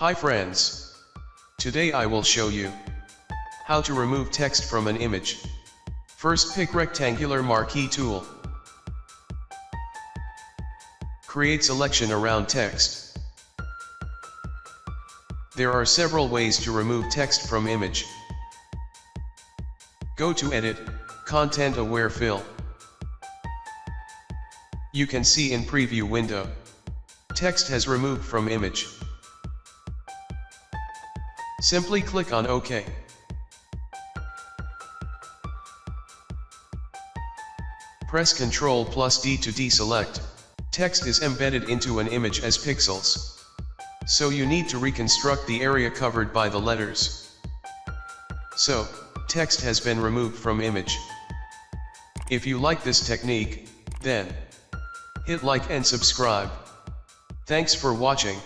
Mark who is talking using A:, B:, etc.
A: Hi friends. Today I will show you how to remove text from an image. First, pick rectangular marquee tool. Create selection around text. There are several ways to remove text from image. Go to Edit, Content Aware Fill. You can see in Preview window, text has removed from image. Simply click on OK. Press Ctrl+D to deselect. Text is embedded into an image as pixels. So you need to reconstruct the area covered by the letters. So, text has been removed from image. If you like this technique, then hit like and subscribe. Thanks for watching.